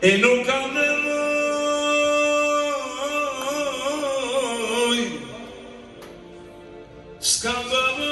E nuk kam nevoj s'kam nevoj.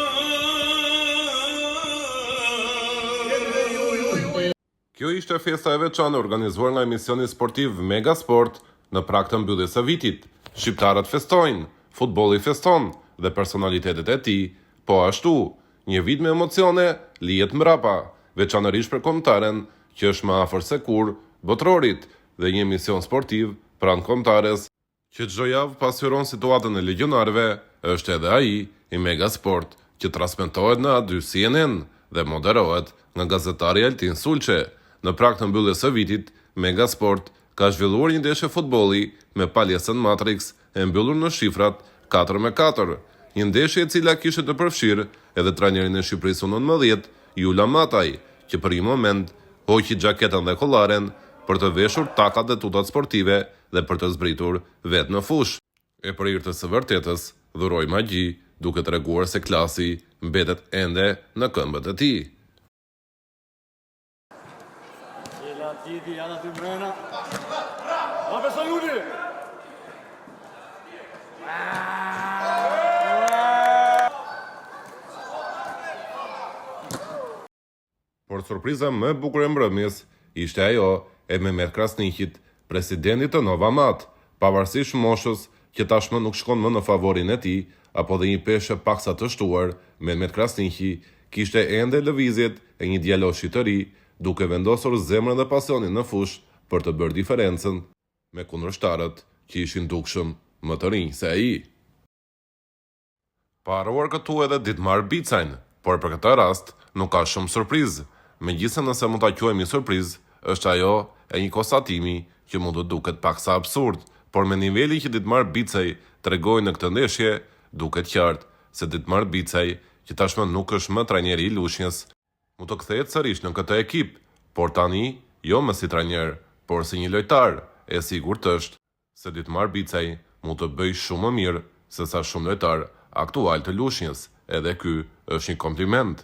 Kjo ishte festa e veçantë organizuar nga emisioni sportiv Megasport në prag të mbylljes së vitit. Shqiptarët festojnë, futbolli feston dhe personalitetet e tij, po ashtu, një vit me emocione lihet mbrapa, veçanërisht për kombëtaren që është më afër se kur botrorit dhe një emision sportiv pranë kombëtares që çdo javë pasqyron situatën e legionarëve është edhe ai i Megasport që transmetohet në A2 CNN dhe moderohet nga gazetari Altin Sulçe. Në prag të mbylljes së vitit, Megasport ka zhvilluar një ndeshje futbolli me paljesën Matrix e mbyllur në shifrat 4-4, një ndeshje e cila kishte të përfshirë edhe trajnerin e Shqipërisë U19, Jula Mataj, që për një moment hoqi xhaketën dhe kollaren për të veshur takat dhe tutat sportive dhe për të zbritur vetë në fush. E për hir të së vërtetës, dhuroi magji, duke treguar se klasi mbetet ende në këmbët e tij. Por surpriza më e bukur e mbrëmjes ishte ajo e Mehmet Krasniqit, presidentit të Novamat, pavarësisht moshës që tashmë nuk shkon më në favorin e tij, apo dhe një peshë paksa të shtuar, Mehmet Krasniqi kishte ende lëvizjet e një djaloshi të ri, duke vendosur zemrën dhe pasionin në fush për të bërë diferencën me kundërshtarët që ishin dukshëm më të rinj se ai. Pa harruar këtu edhe Ditmar Bicajn, por për këtë rast nuk ka shumë surprizë, megjithëse nëse mund ta quajmë surprizë, është ajo e një konstatimi që mund të duket paksa absurd, por me niveli që Ditmar Bicaj tregoi në këtë ndeshje, duket qartë se Ditmar Bicaj, që tashmë nuk është më trajneri i Lushnjës, mund të kthehet sërish në këtë ekip, por tani jo më si trajner, por si një lojtar. E sigurt është se Ditmar Bicaj mund të bëjë shumë më mirë se sa shumë lojtar aktual të Lushnjës, edhe ky është një kompliment.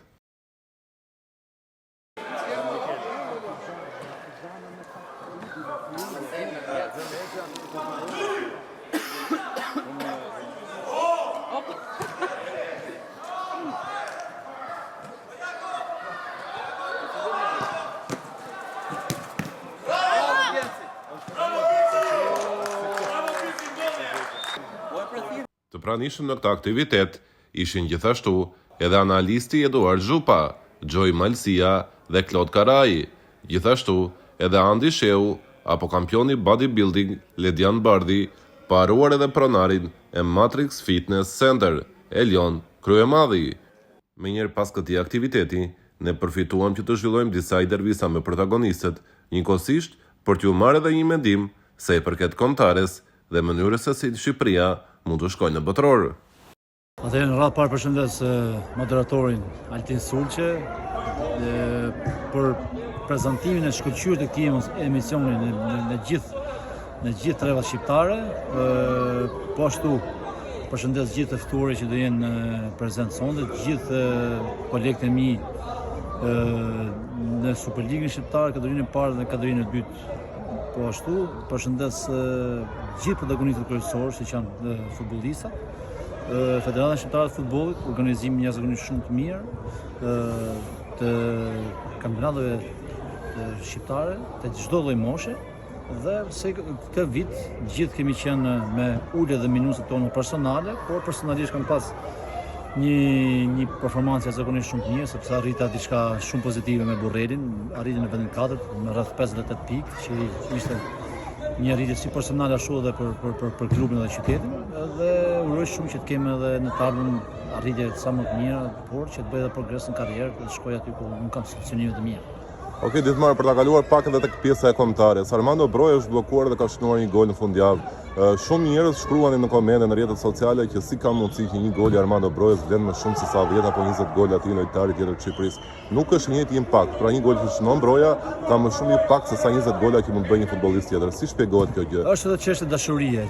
Të pranishëm në këtë aktivitet ishin gjithashtu edhe analisti Eduard Zhupa, Gjoj Malsia dhe Klod Karai, gjithashtu edhe Andi Sheu apo kampioni bodybuilding Ledian Bardhi, paruar edhe pronarin e Matrix Fitness Center, Elion Kryemadhi. Me njerë pas këtij aktiviteti, ne përfituam që të zhvillojmë disa intervista me protagonistët, njëkohësisht për t'ju marrë edhe një mendim se i përket kombëtares dhe mënyrës se si Shqipëria mund të shkojnë në botror. Atëherë në radhë parë përshëndes moderatorin Altin Sulçe për prezantimin e shkëlqyer të këtij emisioni në gjithë trevat shqiptare. Po ashtu përshëndes gjithë të ftuarit që do jenë prezent sonte, gjithë kolegët e mi në Superligën shqiptare, kategorinë e parë dhe kategorinë e dytë. Po ashtu përshëndes gjithë protagonistët kryesorë, siç janë futbollistat, Federata Shqiptare të Futbollit, organizimi jashtëzakonisht shumë të mirë të kampionateve shqiptare të çdo lloj moshe, dhe se këtë vit gjithë kemi qenë me ulje dhe minuset tona personale, por personalisht kam pas një performancë jashtëzakonisht shumë të mirë, sepse arrita diçka shumë pozitive me Burrelin, arriti në vendin 4 me rreth 58 pikë, që ishte një arritje si personale ashtu edhe për klubin dhe qytetin, dhe uroj shumë që të kemi edhe në të ardhmen arritje sa më të mira, por që të bëj edhe progres në karrierë, të shkoj aty ku nuk kam situacione të mira. Okej, Ditmar, për ta kaluar pak edhe tek pjesa e kombëtares. Armando Broja është bllokuar dhe ka shënuar një gol në fundjavë Shumë njerëz shkruani në komente në rrjetet sociale që si ka mundësi që një gol i Armando Brojas vlen më shumë se sa 10 apo 20 gol aty lojtari tjetër të Shqipërisë. Nuk është një njëjtë impakt. Pra një gol që shënon Broja ka më shumë impakt se sa 20 gola që mund të bëjë një futbollist tjetër. Si shpjegohet kjo gjë? Është edhe çështje dashurie.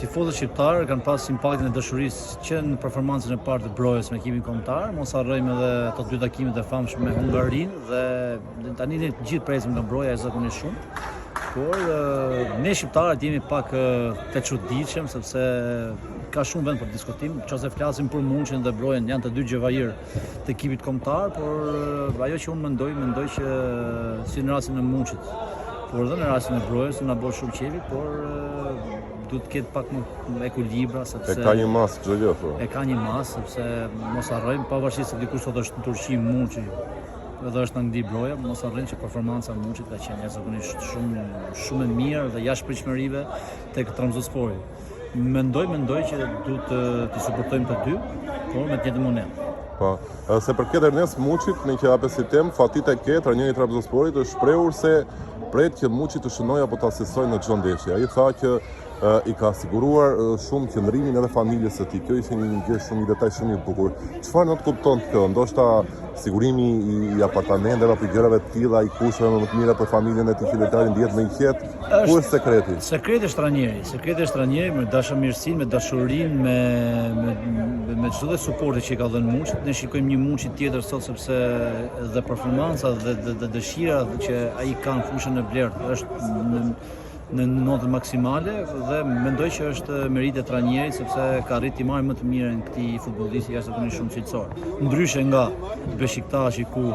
Tifozët shqiptar kanë pas impaktin e dashurisë që në performancën e parë të Brojas me ekipin kombëtar. Mos harrojmë edhe ato 2 takimet e famshme me Hungarinë dhe tani ne të gjithë presim nga Broja zakonisht shumë. Por ne shqiptarët jemi pak të çuditshëm sepse ka shumë vend për diskutim. Nëse flasim për Munqin dhe Brojen, janë të dy gjevajër të ekipit kombëtar, por ajo që unë mendoj që si në rastin e Munqit, por edhe në rastin e Brojës na bën shumë qefi, por duhet të ketë pak më ekuilibra sepse ka një masë çdo gjë, po. E ka një masë sepse mos harrojmë pavarësisht se dikush sot është në Turqi Munqi edhe është në Angli Broja, mos harrojmë që performanca e Munqit ka qenë jashtëzakonisht shumë e mirë dhe jashtëpritshmërive tek Trabzonspori. Mendoj që duhet të suportojmë të dy, por me të njëjtën monedë. Po, se përket Ernest Muçit, në që ape si tem, fatit e ketë, trajneri i Trabzonsporit është shprehur se pret që Muçi të shënojë apo të asisojë në çdo ndeshje. Ai tha që i ka siguruar shumë qëndrimin edhe familjes së tij. Kjo ishte një gjë shumë një detaj shumë i bukur. Çfarë do të kupton kjo? Ndoshta sigurimi i apartamenteve apo gjërave të tilla, i kusheve më të mira për familjen e tij që lojtari ndihet më i qetë. Ku është sekreti? Sekreti është trajneri. Sekreti është trajneri me dashamirësinë, me dashurinë, me çdo suporti që i ka dhënë Muçit. Ne shikojmë një Muçi tjetër sot sepse dhe performanca dhe dëshira që ai ka në fushën e blerë është në notën maksimale dhe mendoj që është merit e trajnerit sepse ka arritë të marrë më të mirën këtij futbollisti jashtëzakonisht shumë cilësor. Ndryshe nga Beşiktashi ku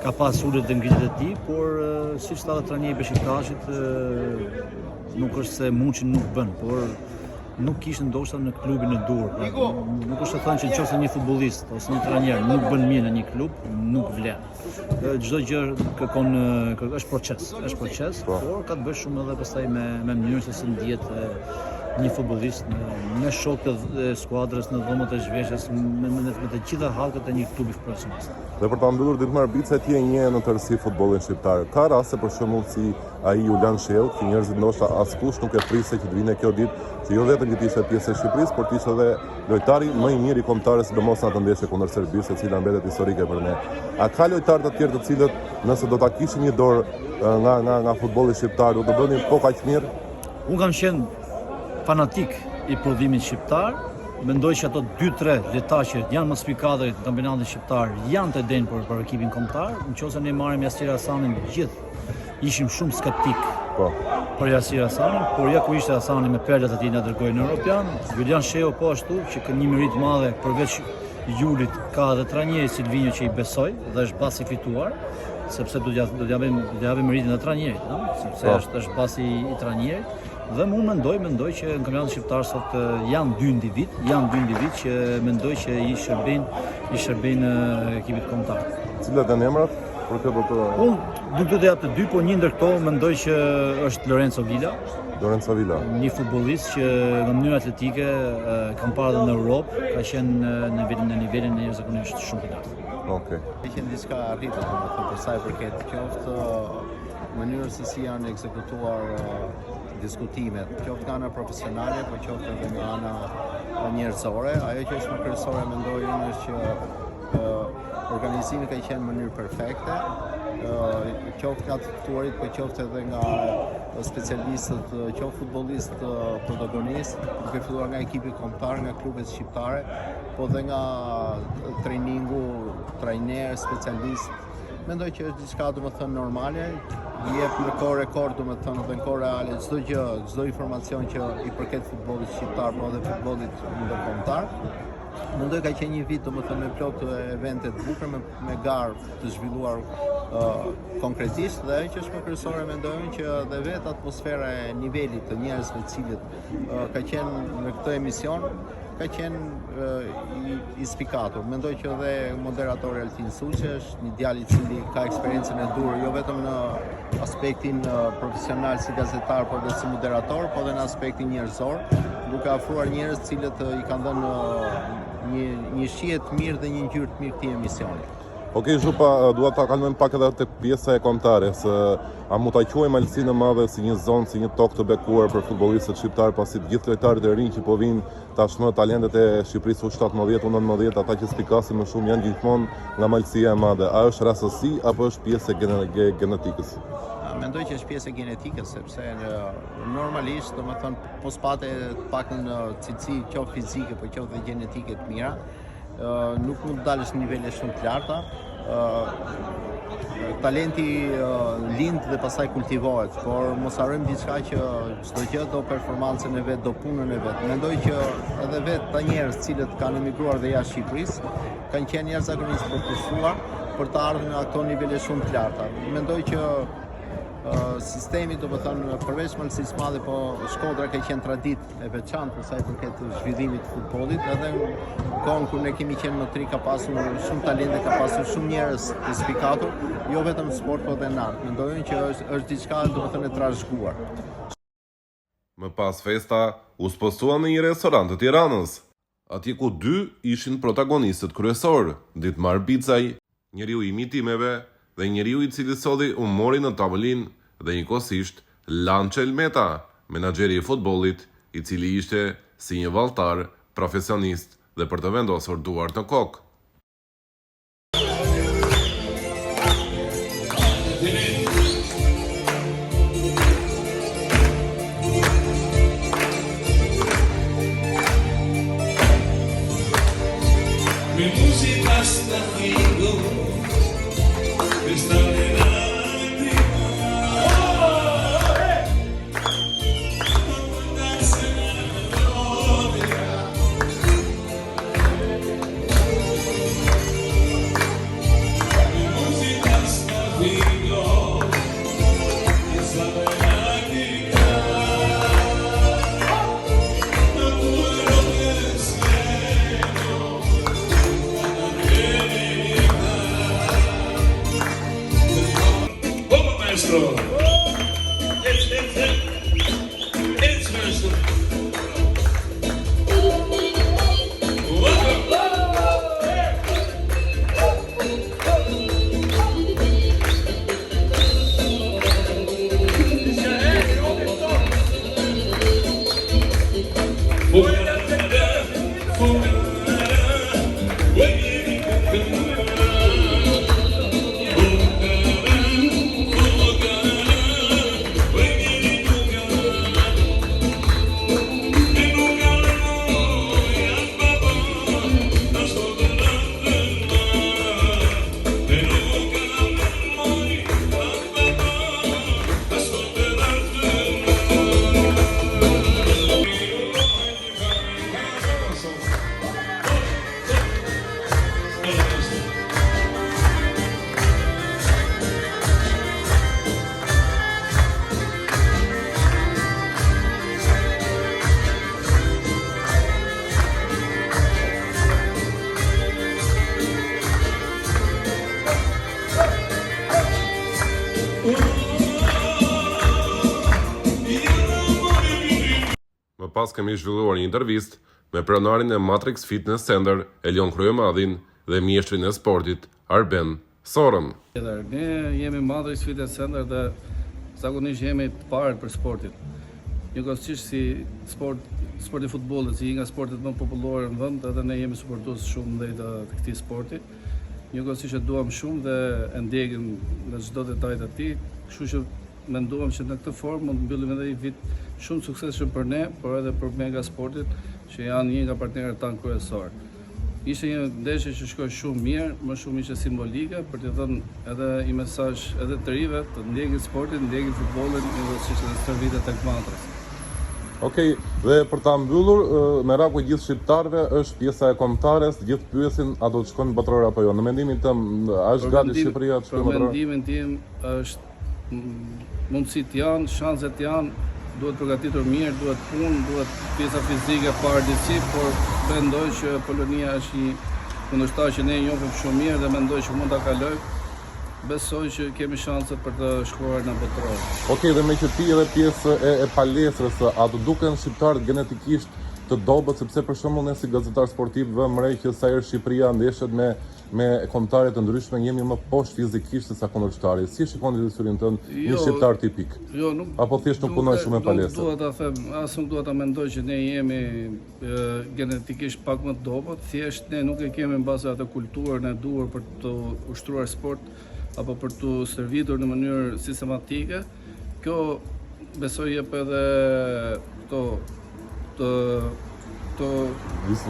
ka pas ulët dhe ngritjet e tij, por siç tha trajneri i Beşiktashit nuk është se Muçi nuk bën, por nuk kishte ndoshta në klubin e dur. Nuk është të thënë që nëse një futbollist ose një trajner nuk bën mirë në një klub, nuk vlen. Çdo gjë kërkon është proces, por ka të bëjë shumë edhe pastaj me mënyrën se si ndihet një futbollist me shokët e skuadrës në dhomët e zhveshjes, me të gjitha hallkat e një klubi profesionist. Dhe për ta mbyllur Dilmar Bica, ti e njeh në tërësi futbollin shqiptar. Ka raste për shembull si ai Julian Shell, që njerëzit ndoshta askush nuk e prisej që të vinte kjo ditë, që jo vetëm që të ishte pjesë e Shqipërisë, por të ishte edhe lojtari më i mirë i kombëtarës, sidomos në atë ndeshje kundër Serbisë, e cila mbetet historike për ne. A ka lojtarë të tjerë të cilët nëse do ta kishin një dorë nga futbolli shqiptar, do të bënin po kaq mirë? Unë kam qenë fanatik i prodhimit shqiptar. Mendoj që ato 2-3 lojtarë që janë më spikadër të kampionatit shqiptar janë të denjë për ekipin kombëtar. Nëse ne marrim Yasir Hasanin, gjithë ishim shumë skeptik për Yasir Hasanin, por ja ku ishte Hasani me perlat e tij na dërgoi në European. Julian Sheu po ashtu që ka një merit madhe përveç Julit ka edhe trajneri Silvinho që i besoj dhe është basi fituar, sepse do t'ja japim meritin e trajnerit, sepse është basi i trajnerit. Dhe unë mendoj që në kampionatin shqiptar sot janë dy individ që mendoj që i shërbejnë ekipit kombëtar. Cilat janë emrat? Për këtë do të... Unë do të jap të dy, por një ndër këto mendoj që është Lorenzo Villa. Një futbollist që në mënyrë atletike kam parë edhe në Europë, ka qenë në nivelin e jashtëzakonisht shumë të lartë. Okej. Ka qenë diçka arritur, domethënë për sa i përket qoftë mënyrës se si janë ekzekutuar diskutimet, qoftë nga ana profesionale, por qoftë edhe nga ana njerëzore. Ajo që është më kryesore mendoj unë është që organizimi ka qenë në mënyrë perfekte, qoftë nga të ftuarit, por qoftë edhe nga specialistët, qoftë futbollistë protagonistë, duke filluar nga ekipi kombëtar, nga klubet shqiptare, po dhe nga trajningu, trajner, specialist. Mendoj që është diçka domethënë normale, jep në kohë rekord domethënë dhe në kohë reale çdo gjë, çdo informacion që i përket futbollit shqiptar, por edhe futbollit ndërkombëtar. Mendoj ka qenë një vit domethënë me plot evente të bukura, me garë të zhvilluar konkretisht, dhe ajo që është më kryesore mendoj që dhe vetë atmosfera e nivelit të njerëzve të cilët ka qenë në këtë emision ka qenë i spikatur. Mendoj që edhe moderatori Altin Suçi është një djalë i cili ka eksperiencën e dur, jo vetëm në aspektin profesional si gazetar, por edhe si moderator, por edhe në aspektin njerëzor, duke afruar njerëz të cilët i kanë dhënë një shije të mirë dhe një ngjyrë të mirë këtij emisioni. Okej, Zhupa, dua ta kalojmë pak edhe tek pjesa e kombëtares. A mund ta quajmë Malsinë e Madhe si një zonë, si një tokë të bekuar për futbollistët shqiptar, pasi të gjithë lojtarët e rinj që po vinë tashmë, talentet e Shqipërisë U17, U19, ata që spikasin më shumë janë gjithmonë nga Malsia e Madhe. A është rastësi apo është pjesë e genetikës? Mendoj që është pjesë e genetikës, sepse normalisht, domethënë, po spate paktën cilësi qoftë fizike, po qoftë dhe gjenetike të mira, nuk mund të dalësh në nivele shumë të larta. Talenti lind dhe pastaj kultivohet, por mos harrojmë diçka që çdo gjë do performancën e vet, do punën e vet. Mendoj që edhe vetë ta njerëz cilët kanë emigruar dhe jashtë Shqipërisë kanë qenë njerëz zakonisht përkushtuar për të ardhur në ato nivele shumë të larta. Mendoj që sistemi, do të thënë, përveç Malsisë së Madhe, po Shkodra ka qenë traditë e veçantë për sa i përket zhvillimit të futbollit, edhe në kohën kur ne kemi qenë më tri ka pasur shumë talente, ka pasur shumë njerëz të spikatur, jo vetëm në sport, po edhe në art. Mendoj që është diçka, do të thënë, e trashëguar. Më pas festa, u spostuan në një restorant të Tiranës, atje ku dy ishin protagonistët kryesor, Ditmar Bicaj, njeriu i mitimeve, dhe njeriu i cili sodi u mori në tavolinë, dhe njëkohësisht Lançe Elmeta, menaxheri i futbollit, i cili ishte si një valltar profesionist dhe për të vendosur duart në kokë. Mi música está riendo, está de It's maestro. Më pas kemi zhvilluar një intervistë me pronarin e Matrix Fitness Center, Elion Kryemadhin, dhe mjeshtrin e sportit, Arben Sorën. Ne jemi Matrix Fitness Center dhe zakonisht jemi të parët për sportit. Njëkohësisht si sporti futbollit, si një nga sportet më popullore në vend, edhe ne jemi suportues shumë ndaj të këtij sporti. Njëkohësisht e duam shumë dhe e ndjekim në çdo detaj të tij, kështu që menduam që në këtë formë mund të mbyllim edhe një vit shumë suksesshëm për ne, por edhe për Mega Sportit, që janë një nga partnerët tanë kryesor. Ishte një ndeshje që shkoi shumë mirë, më shumë ishte simbolike për të dhënë edhe një mesazh edhe të rive të ndjekin sportin, ndjekin futbollin, njëkohësisht edhe stërvitet tek Matrix. Okej, dhe për ta mbyllur, meraku i gjithë shqiptarëve është pjesa e kombëtares, gjithë pyesin a do të shkojnë në botror apo jo. Në mendimin tëm, a është gati Shqipëria të shkojë në botror? Për mendimin tim është mundësitë janë, shanset janë, duhet përgatitur mirë, duhet punë, duhet pjesa fizike pardisi, por mendoj që Polonia është një kundërshtar që ne njohim shumë mirë dhe mendoj që mund ta kalojë. Besoj që kemi shanse për të shkuar në botror. Okej, dhe me që ti edhe pjesë e palestrës, a të duken shqiptarët genetikisht të dobët, sepse për shembull ne si gazetar sportiv vëmë re që sa herë Shqipëria ndeshet me kombëtare të ndryshme jemi më poshtë fizikisht se sa kundërshtarit. Si shikoni historinë tënd një shqiptar tipik? Jo, nuk. Apo thjesht nuk punoj shumë me palestra? Nuk dua ta them, as nuk dua ta mendoj që ne jemi genetikisht pak më të dobët, thjesht ne nuk e kemi mbase atë kulturën e duhur për të ushtruar sport apo për të servitur në mënyrë sistematike. Kjo besoj jep edhe Disë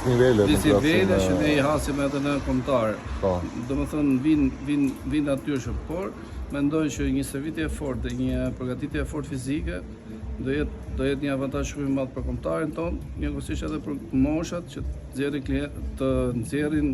nivele që ne i hasim edhe në kombëtar. Domethënë vin natyrshëm, por mendoj që një stërvitje e fortë dhe një përgatitje e fortë fizike do jetë një avantazh shumë i madh për kombëtarin ton, njëkohësisht edhe për moshat që të nxjerrin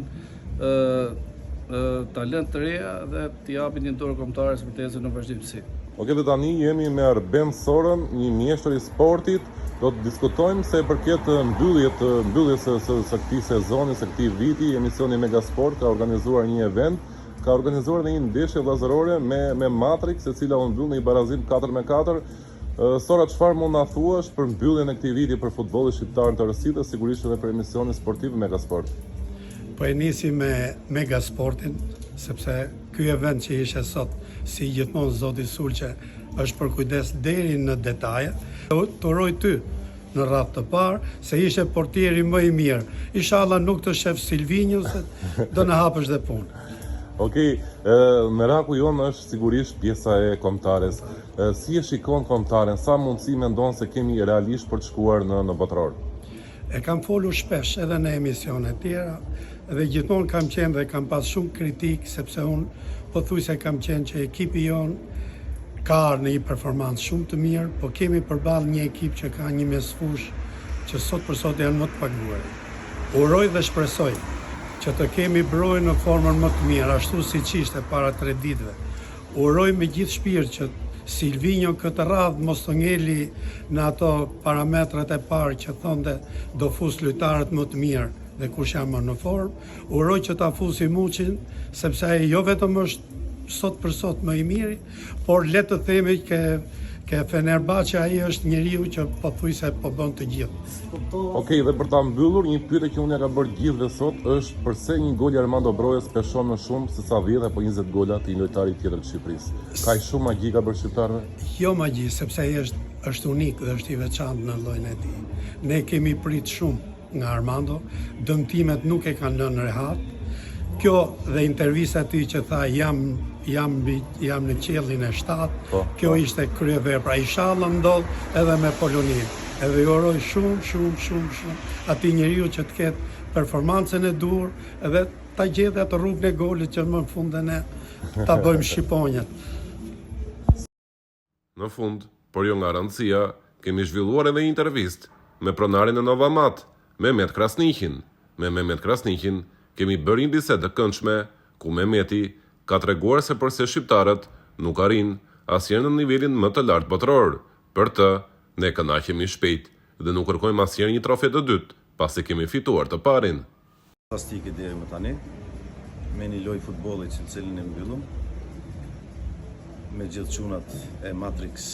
talent të reja dhe t'i japin një dorë kombëtares për të ecur në vazhdimsi. Okej, dhe tani jemi me Arben Sorën, një mjeshtër i sportit. Do të diskutojmë se përket mbylljes së këtij sezoni, së këtij viti, emisioni Megasport ka organizuar një event, ka organizuar edhe një ndeshje vllazërore me Matrix, e cila u mbyll në një barazim 4-4. Sora, çfarë mund na thuash për mbylljen e këtij viti për futbollin shqiptar të rësit dhe sigurisht edhe për emisionin sportiv Megasport? Po e nisi me Megasportin, sepse ky event që ishte sot, si gjithmonë zoti Sulqe, është për kujdes deri në detaje. Të uroj ty në radhë të parë, se ishe portieri më i mirë. Inshallah nuk të shef Silvinjo, se do në hapësh dhe punë. Okej, meraku jonë është sigurisht pjesa e kombëtares. Si e shikon kombëtaren? Sa mundësi mendon se kemi realisht për të shkuar në botror? E kam folur shpesh edhe në emisione tjera, dhe gjithmonë kam qenë dhe kam pas shumë kritik, sepse unë pothuajse kam qenë që ekipi jonë ka ardhur në një performancë shumë të mirë, po kemi përballë një ekip që ka një mesfush që sot për sot janë më të paguar. Uroj dhe shpresoj që të kemi brojë në formën më të mirë, ashtu siç ishte para 3 ditëve. Uroj me gjithë shpirt që Silvinjo këtë radhë mos të ngeli në ato parametrat e parë që thonte do fus lojtarët më të mirë dhe kush janë më në formë. Uroj që ta fusi Muçin, sepse ai jo vetëm është sot për sot më i miri, por le të themi ke Fenerbahçe ai është njeriu që pothuajse po bën të gjithë. Okej, dhe për ta mbyllur, një pyetje që unë ja ka bërë gjithëve sot është pse një gol i Armando Brojas peshon më shumë se sa 10 apo 20 gola të një lojtari tjetër të Shqipërisë. Ka shumë magji ka bërë shqiptarëve? Jo magji, sepse ai është unik dhe është i veçantë në llojin e tij. Ne kemi prit shumë nga Armando, dëmtimet nuk e kanë lënë rehat. Kjo dhe intervista ti që tha jam në qiellin e 7, kjo ishte kryevepra. Inshallah ndodh edhe me Poloninë. Edhe ju uroj shumë atij njeriu që të ketë performancën e duhur edhe ta gjejë atë rrugën e golit që më në fund ne ta bëjmë shqiponjët. Në fund, por jo nga rëndësia, kemi zhvilluar edhe një intervistë me pronarin e Novamat, Mehmet Krasniqin. Me Mehmet Krasniqin kemi bërë një bisedë të këndshme, ku Mehmeti ka treguar se përse shqiptarët nuk arrin asnjëherë në nivelin më të lartë botror. Për të, ne kënaqemi shpejt dhe nuk kërkojmë asnjëherë një trofe të dytë, pasi kemi fituar të parin. Fantastike deri më tani, me një lojë futbolli që cilin e mbyllëm, me gjithë çunat e Matrix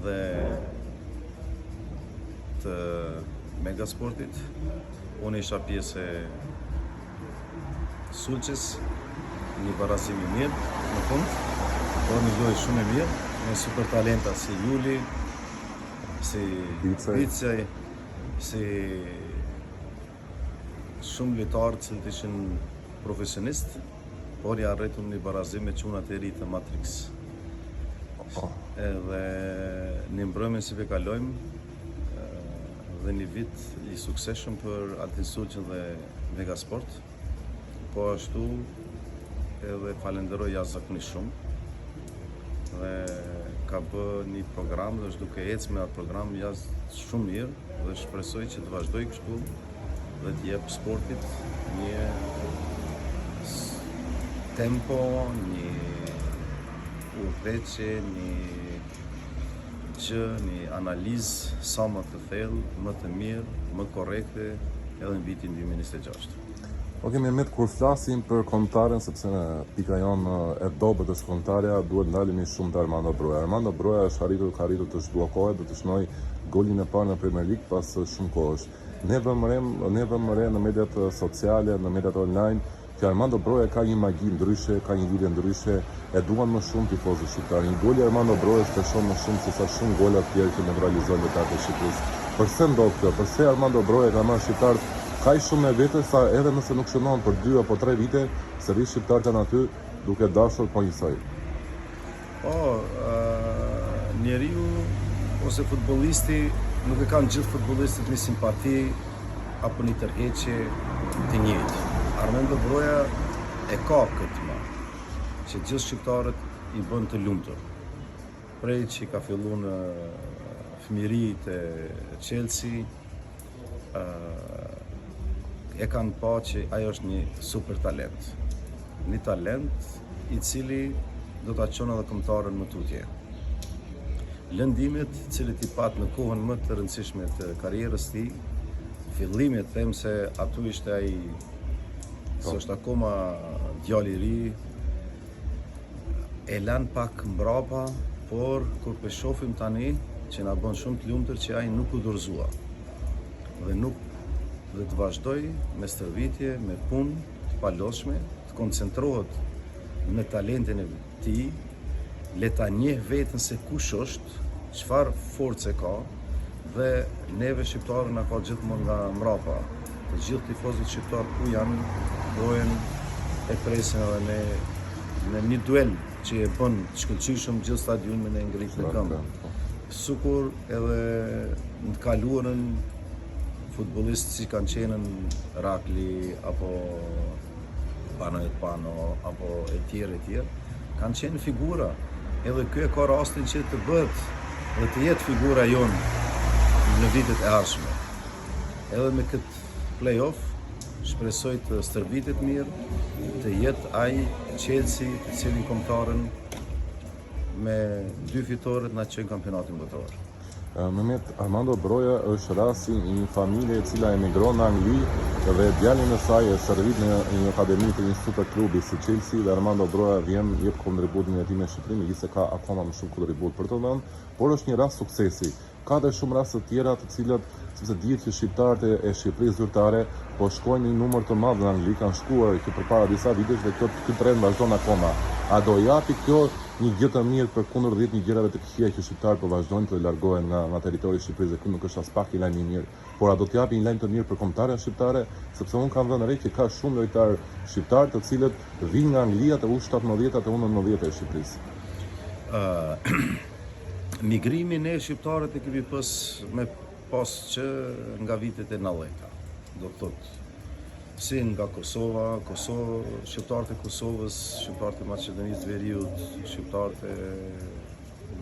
dhe të Megasportit. Unë isha pjesë e Sulqes, një barazim i mirë në fund, por një lojë shumë e mirë, me super talenta si Juli, si Bicaj, si shumë lojtarë që ishin profesionistë, por ja arritëm një barazim me çunat e ri të Matrix. Edhe një mbrëmje si pe kalojmë, dhe një vit i suksesshëm për Altin Sulqen dhe Megasport, po ashtu edhe falenderoj jashtëzakonisht shumë dhe ka bë një program dhe është duke ecë me atë program jashtë shumë mirë dhe shpresoj që të vazhdoj kështu dhe të jep sportit një tempo, një udhëheqje, një analizë sa më të thellë, më të mirë, më korrekte edhe në vitin 2026. Okej, Mehmet, kur flasim për kombëtaren, sepse pika jonë e dobët është kombëtarja, duhet ndalemi shumë të Armando Broja. Armando Broja ka arritur të zhbllokojë, do të shënoj golin e parë në Premier League pas shumë kohësh. Ne vëmë re në mediat sociale, në mediat online, që Armando Broja ka një magji ndryshe, ka një lidhje ndryshe, e duan më shumë tifozët shqiptarë. Një gol i Armando Brojës peshon më shumë se sa shumë gola të tjerë që neutralizojnë lojtarët e Shqipërisë. Përse ndodh kjo? Përse Armando Broja ka marrë shqiptarët kaq shumë me vete sa edhe nëse nuk shënon për 2 apo 3 vite, sërish shqiptarët janë aty duke dashur po njësoj. Njeriu ose futbollisti nuk e kanë gjithë futbollistët një simpati apo një tërheqje të njëjtë. Armando Broja e ka këtë më, që gjithë shqiptarët i bën të lumtur. Prej që ka fillu në fëmijërit e Chelsea, e kanë pa që ajo është një super talent. Një talent i cili do ta çon edhe kombëtarën më tutje. Lëndimet cilët i pat në kohën më të rëndësishme të karrierës tij, fillimet them se atu ishte ai se është akoma djali i ri, e lan pak mbrapa, por kur po shohim tani që na bën shumë të lumtur që ai nuk u dorëzua. Dhe të vazhdoj me stërvitje, me punë të palodhshme, të koncentrohet në talentin e tij, le ta njeh veten se kush është, çfarë force ka, dhe neve shqiptarë na ka gjithmonë nga mbrapa. Të gjithë tifozët shqiptar ku janë, dojen e presin edhe në një duel që e bën të shkëlqyshëm gjithë stadionin e ngrit në këmbë. Sukur edhe në të kaluarën futbollistë si kanë qenë Rakli apo Pano apo e tjerë, kanë qenë figura. Edhe ky e ka rastin që të bëhet dhe të jetë figura jonë në vitet e ardhshme. Edhe me këtë play-off shpresoj të stërvitet mirë, të jetë ai Chelsea të cilin kombëtarën me 2 fitoret na çojnë kampionatin botror. Mehmet, Armando Broja është rasti i një familje e cila emigron në Angli dhe djalin e saj e shërbit në një akademi të një super klubi si Chelsea dhe Armando Broja vjen jep kontributin e tij në Shqipëri, megjithëse ka akoma më shumë kontribut për të dhënë, por është një rast suksesi. Ka dhe shumë raste të tjera të cilat, sepse dihet që shqiptarët e Shqipërisë zyrtare po shkojnë një numër të madh në Angli, kanë shkuar që përpara disa vitesh dhe ky trend vazhdon akoma. A do japi kjo një gjë të mirë për kundërdhjet një gjërave të këqija që shqiptarët po vazhdojnë të largohen nga territori i Shqipërisë dhe ky nuk është as pak një lajm i mirë, por a do të japi një lajm të mirë për kombëtarët shqiptare, sepse unë kam vënë re që ka shumë lojtarë shqiptar të cilët vinë nga Anglia të U17-ta të U19-ta e Shqipërisë. Migrimin e shqiptarët e kemi pas që nga vitet e 90-ta, do të thotë si nga Kosova, shqiptarët e Kosovës, shqiptarët e Maqedonisë së Veriut, shqiptarët e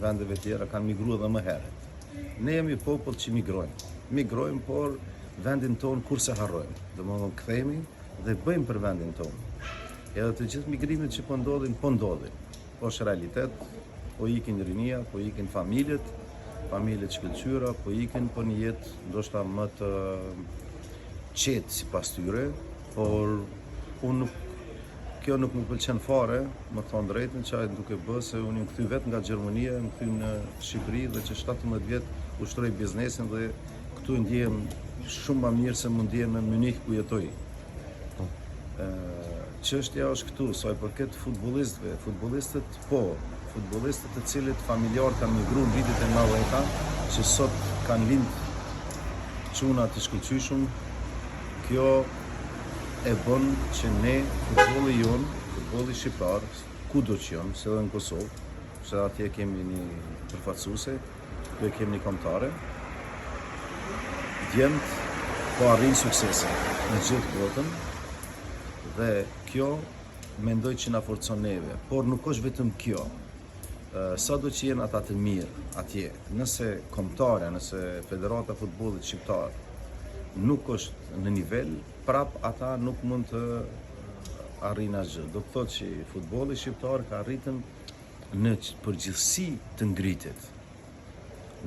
vendeve tjera kanë migruar edhe më herët. Ne jemi popull që migrojmë, por vendin tonë kurse harrojmë. Domethënë kthehemi dhe bëjmë për vendin tonë. Edhe të gjithë migrimet që po ndodhin, është realitet, po ikin rinia, po ikin familjet shkëlqyra, po ikin për një jetë ndoshta më të qetë sipas tyre, por kjo nuk më pëlqen fare, më thon drejtën që ai duke bë se unë më kthy vetë nga Gjermania, më kthy në Shqipëri dhe që 17 vjet ushtroj biznesin dhe këtu ndjehem shumë më mirë se mund ndjehem në Munich ku jetoj. Çështja është këtu, sa i përket futbollistëve, futbollistët të cilët familjar kanë migruar në vitet e 90-ta, që sot kanë lind çuna të shkëlqyshëm, kjo e bën që ne futbolli shqiptar, kudo që janë, se edhe në Kosovë, se atje kemi një përfaqësuese, këtu kemi një kombëtare, djemt po arrin suksese në gjithë botën dhe kjo mendoj që na forcon neve, por nuk është vetëm kjo. Sado që jenë ata të mirë atje, nëse kombëtarja, nëse Federata e Futbollit Shqiptar nuk është në nivel, prap ata nuk mund të arrijnë asgjë. Do të thotë që futbolli shqiptar ka arritën në përgjithësi të ngritet.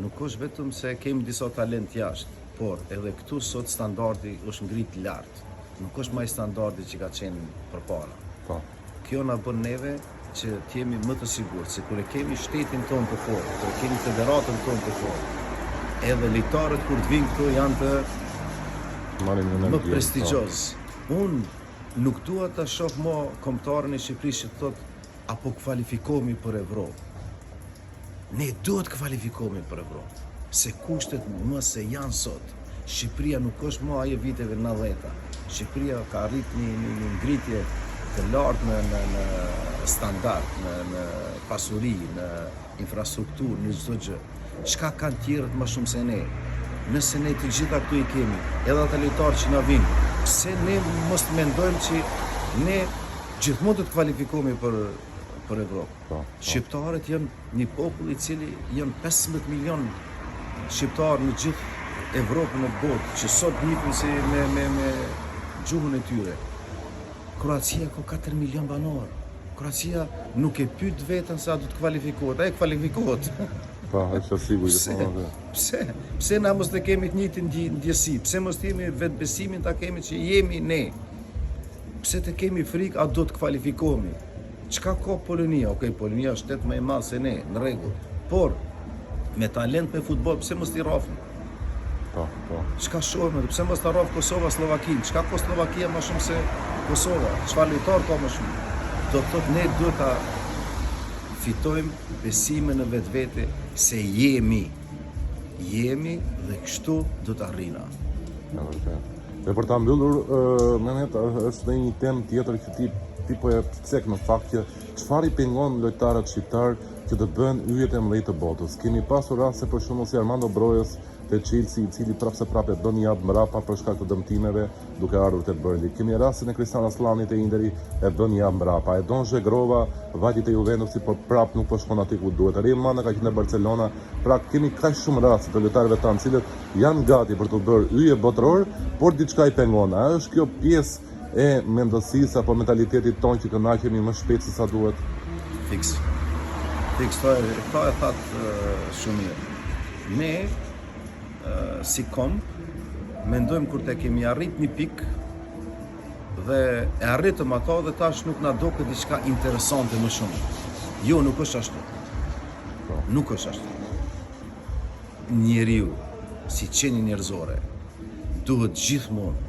Nuk është vetëm se kemi disa talent jashtë, por edhe këtu sot standardi është ngrit lart. Nuk është më standardi që ka qenë përpara. Kjo na bën neve që të jemi më të sigurt se kur e kemi shtetin tonë të fortë, kur e kemi federatën tonë të fortë, edhe lojtarët kur të vinë këtu janë të Marrin një më energji. prestigjioz. Unë nuk dua ta shoh më kombëtarën e Shqipërisë që thot apo kvalifikohemi për Evropë. Ne duhet kvalifikohemi për Evropë, se kushtet më se janë sot. Shqipëria nuk është më ajo viteve 90-ta. Shqipëria ka arrit një ngritje të lartë në standard, në pasuri, në infrastrukturë, në çdo gjë. Çka kanë tjerët më shumë se ne? Nëse ne të gjitha këtu i kemi, edhe ata lojtarë që na vinë, pse ne mos mendojmë që ne gjithmonë do të kvalifikohemi për Evropë. Shqiptarët janë një popull i cili janë 15 milion shqiptarë në gjithë Evropën e botë, që sot njihën si me gjuhën e tyre. Kroacia ka 4 milion banor. Kroacia nuk e pyet veten se a do të kvalifikohet, ai kvalifikohet. Po, është sigurt. Pse na mos të kemi të njëjtin ndjesi? Pse mos të kemi vetbesimin ta kemi që jemi ne? Pse të kemi frikë a do të kvalifikohemi? Çka ka Polonia? Okej, Polonia është shtet më i madh se ne, në rregull. Por me talent me futboll, pse mos t'i rrafim? Po. Çka shohim, pse mos ta rraf Kosova Slovakin? Çka ka Slovakia më shumë se Kosova? Çfarë lojtar ka më shumë? Do të thotë ne duhet ta fitojmë besimin në vetvete se jemi dhe kështu do të arrina. Dhe për ta mbyllur, Mehmet, është dhe një temë tjetër që ti po e cek në fakt që çfarë i pengon lojtarët shqiptar që të bëhen yjet e mëdhenj të botës. Kemi pasur raste për shembull si Armando Brojas te Chelsea, i cili prapë do një javë mbrapa për shkak të dëmtimeve duke ardhur te Burnley. Kemi rastin e Cristian Aslani te Interi, e bën një javë mbrapa. E Don Zhegrova, vajti te Juventusi, por prapë nuk po shkon aty ku duhet. Real Manda ka qenë në Barcelona. Pra kemi kaq shumë raste të lojtarëve tanë, cilët janë gati për të bërë yje botëror, por diçka i pengon. A është kjo pjesë e mendësisë apo mentalitetit tonë që kënaqemi më shpejt se sa duhet? Fiks, ta e thatë shumë mirë. Ne, si kom, mendojmë kur të kemi arrit një pikë dhe e arritëm ato dhe tash nuk na do këtë diçka interesante më shumë. Jo, nuk është ashtu. Nuk është ashtu. Njeriu, si qenie njerëzore, duhet gjithmonë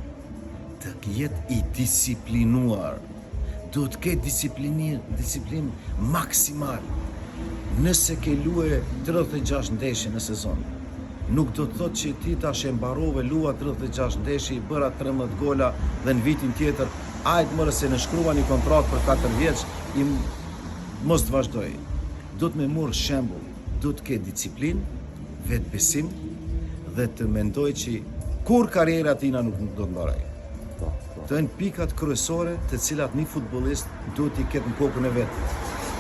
të jetë i disiplinuar. Duhet të ketë disiplinë maksimal. Nëse ke luajë 36 ndeshje në sezon, nuk do të thotë që ti tash e mbarove lua 36 ndeshje, i bëra 13 gola dhe në vitin tjetër, ajtë mërë se në shkruva një kontratë për 4 vjeç, mos të vazhdoj. Do të me morë shembull, do të ketë disiplinë, vetbesim dhe të mendoj që kur karriera tina nuk do të mbaroj. Të janë pikat kryesore të cilat një futbollist duhet i ketë në kokën e vet.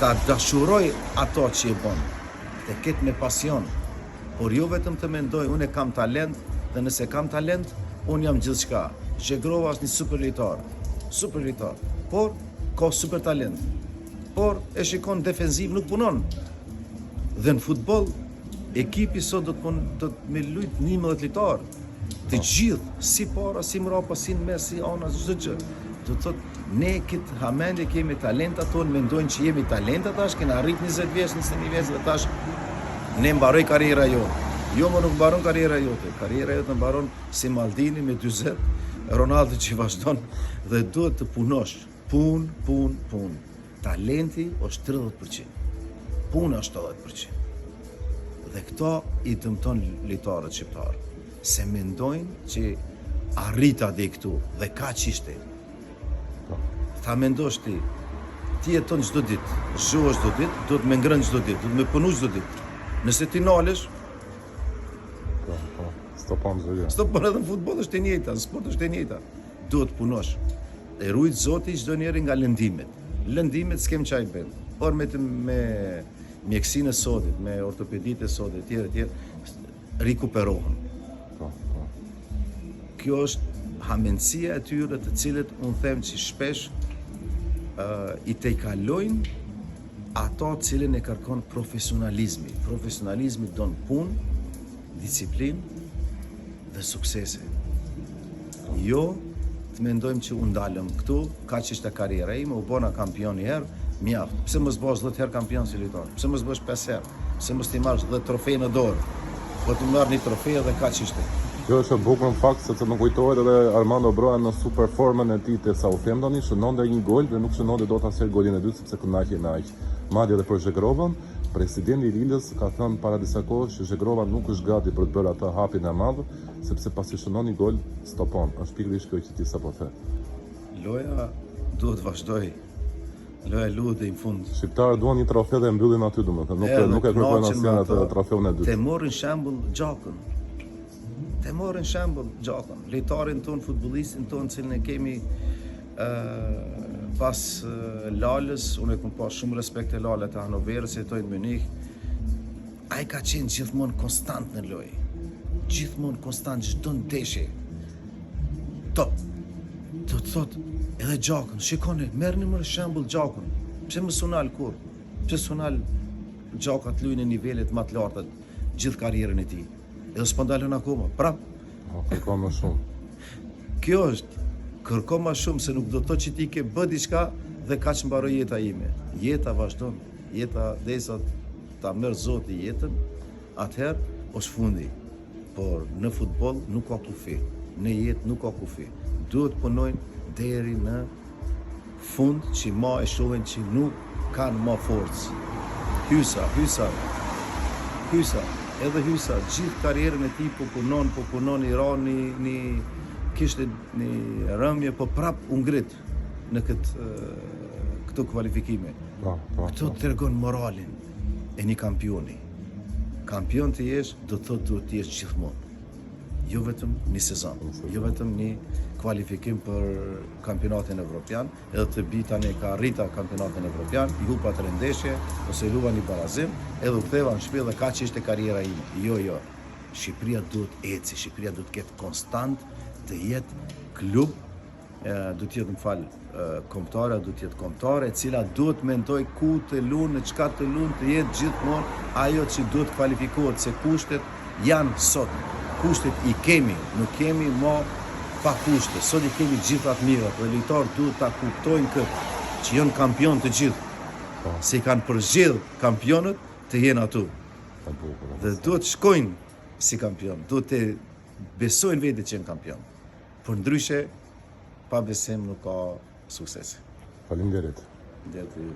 Ta dashuroj ato që e bën, të ketë me pasion, por jo vetëm të mendoj unë e kam talent dhe nëse kam talent, unë jam gjithçka. Zhegrova është një super lojtar, por ka super talent. Por e shikon defensiv nuk punon. Dhe në futboll ekipi sot do të me lut 11 lojtar. Të gjithë, si para, si mrapa, si në mes, si ana, çdo gjë. Do të thotë, ne këtë hamendje kemi talentat tonë, mendojnë që jemi talentat tash, kena arrit 20 vjeç, 21 vjeç dhe tash ne mbaroj karriera jote. Jo, më nuk mbaron karriera jote. Karriera jote mbaron si Maldini me 40, Ronaldo që vazhdon dhe duhet të punosh. Pun. Talenti është 30%. Puna është 70%. Dhe këto i dëmton lojtarët shqiptarë. Se mendojnë që arrita dhe këtu dhe ka qishte. Ta mendosh ti jeton çdo ditë, zgjohesh çdo ditë, do të më ngrënë çdo ditë, do të më punu çdo ditë. Nëse ti nalesh, stopon zëria. Stopon edhe në futboll është e njëjta, në sport është e njëjta. Duhet punosh. E rujt Zoti çdo njeri nga lëndimet. Lëndimet s'kem çaj bën. Por me mjekësinë e sotit, me ortopeditë e sotit, etj, rikuperohen. Kjo është hamendësia e tyre të cilët unë them që shpesh i tejkalojnë ato cilën e kërkon profesionalizmi. Profesionalizmi don punë, disiplinë dhe suksese. Jo të mendojmë që unë dalëm këtu, kaq ishte karriera ime, u bona kampion një herë, mjaft. Pse mos bësh 10 herë kampion si lojtar? Pse mos bësh 5 herë? Pse mos ti marrësh 10 trofej në dorë? po të marrë një trofe dhe kaq ishte. Kjo është e bukur në fakt sepse më kujtohet edhe Armando Broja në super formën e tij te Southampton, shënonte një gol dhe nuk shënonte dot asnjëherë golin e dytë sepse kënaqej me aq. Madje edhe për Zhegrovën, presidenti i Lilës ka thënë para disa kohësh që Zhegrova nuk është gati për të bërë atë hapin e madh, sepse pasi shënon një gol stopon. Është pikërisht kjo që ti sapo the. Loja duhet vazhdoj. Loja luhet deri në fund. Shqiptarët duan një trofe dhe mbyllin aty domethënë, nuk e kërkojnë asnjëherë atë trofeun e dytë. Te morrin shembull Gjakën. Te morrin shembull Gjakën, lojtarin ton, futbollistin ton, cilin e kemi pas Lalës, unë e kam pas shumë respekt e Lalës të Hanoverës, jetoj në Munich. Ai ka qenë gjithmonë konstant në lojë. Gjithmonë konstant, çdo ndeshje. Top. Do të thotë edhe Gjakën, shikoni, merrni më shembull Gjakën. Pse më sunal kur? Pse sunal Gjakat luajnë në nivelet më të larta gjithë karrierën e tij. Edhe s'po ndalën akoma. Prap. Kërkon më shumë. Kjo është kërko më shumë se nuk do të thotë që ti ke bë diçka dhe kaq mbaroi jeta ime. Jeta vazhdon. Jeta derisa ta merr Zoti jetën, atëherë është fundi. Por në futboll nuk ka kufi. Në jetë nuk ka kufi. Duhet punojnë deri në fund që ma e shohin që nuk kanë ma forcë. Hysa, edhe Hysa, gjithë karrierën e tij po punon Irani, kishte një rëmje, po prap u ngrit në këto kvalifikime. Këto tregon moralin e një kampioni. Kampion të jesh, do të thotë duhet të jesh gjithmonë. Jo vetëm një sezon, jo vetëm një kvalifikim për kampionatin evropian, edhe të bi tani ka arrita kampionatin evropian, i hupa 3 ndeshje, ose luva një barazim, edhe u ktheva në shtëpi dhe kaq ishte karriera ime. Jo. Shqipëria duhet eci, Shqipëria duhet ketë konstant, të jetë klub, duhet jetë kombëtare, duhet jetë kombëtare, e cila duhet mendoj ku të lunë, në çka të lunë, të jetë gjithmonë ajo që duhet kvalifikohet, se kushtet janë sot. Kushtet i kemi, nuk kemi më pa kushte. Sot i kemi gjithat mirat dhe lojtarët duhet ta kuptojnë këtë, që janë kampion të gjithë. Se i kanë përzgjedh kampionët të jenë atu. Dhe duhet shkojnë si kampion, duhet të besojnë vetë që janë kampion. Por ndryshe, pa besim nuk ka sukses. Faleminderit. Dhe të